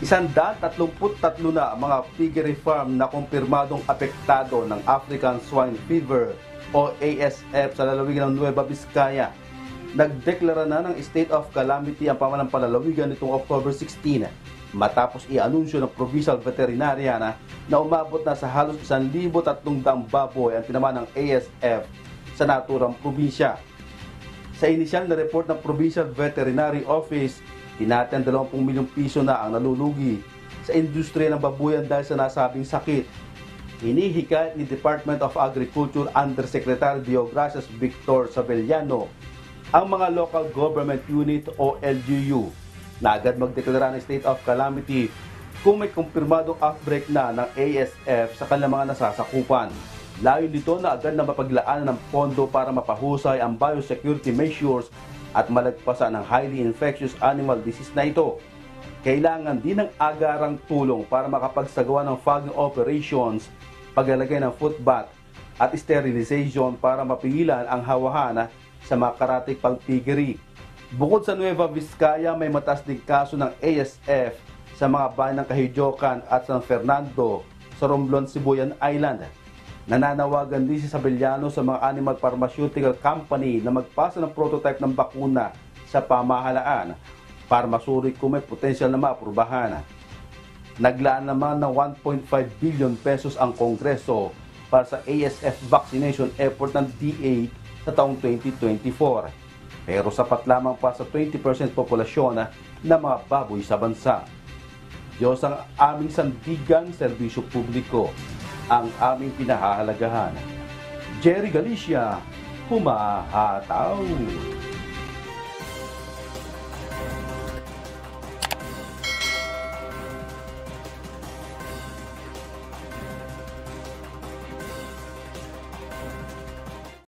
133 na ang mga piggery farm na kumpirmadong apektado ng African Swine Fever o ASF sa lalawigan ng Nueva Vizcaya. Nagdeklara na ng state of calamity ang pamanampalalawigan nitong October 16 matapos i-anunsyo ng Provincial Veterinarian na umabot na sa halos 1,300 baboy ang tinamaan ng ASF sa naturang probinsya. Sa inisyal na report ng Provincial Veterinary Office, tinatayang 20 milyong piso na ang nalulugi sa industriya ng babuyan dahil sa nasabing sakit. Hinihikayat ni Department of Agriculture Undersecretary Deogracias Victor Sabellano ang mga local government unit o LGU na agad magdeklara ng state of calamity kung may kumpirmadong outbreak na ng ASF sa kanilang mga nasasakupan. Layo nito na agad na mapaglaanan ng pondo para mapahusay ang biosecurity measures at malagpasan ang highly infectious animal disease na ito. Kailangan din ng agarang tulong para makapagsagawa ng fogging operations, paglalagay ng foot bath at sterilization para mapigilan ang hawahan sa mga karatig pang-piggery. Bukod sa Nueva Vizcaya, may mataas din kaso ng ASF sa mga bayan ng Kahidyokan at San Fernando sa Romblon, Sibuyan Island. Nananawagan din si Sabellano sa mga animal pharmaceutical company na magpasa ng prototype ng bakuna sa pamahalaan para masuri kung may potensyal na maaprubahan. Naglaan naman ng 1.5 billion pesos ang Kongreso para sa ASF vaccination effort ng DA sa taong 2024. Pero sapat lamang pa sa 20% populasyon ng mga baboy sa bansa. Diyos ang aming sandigan, serbisyo publiko ang aming pinahahalagahan. Jerry Galicia, humahataw.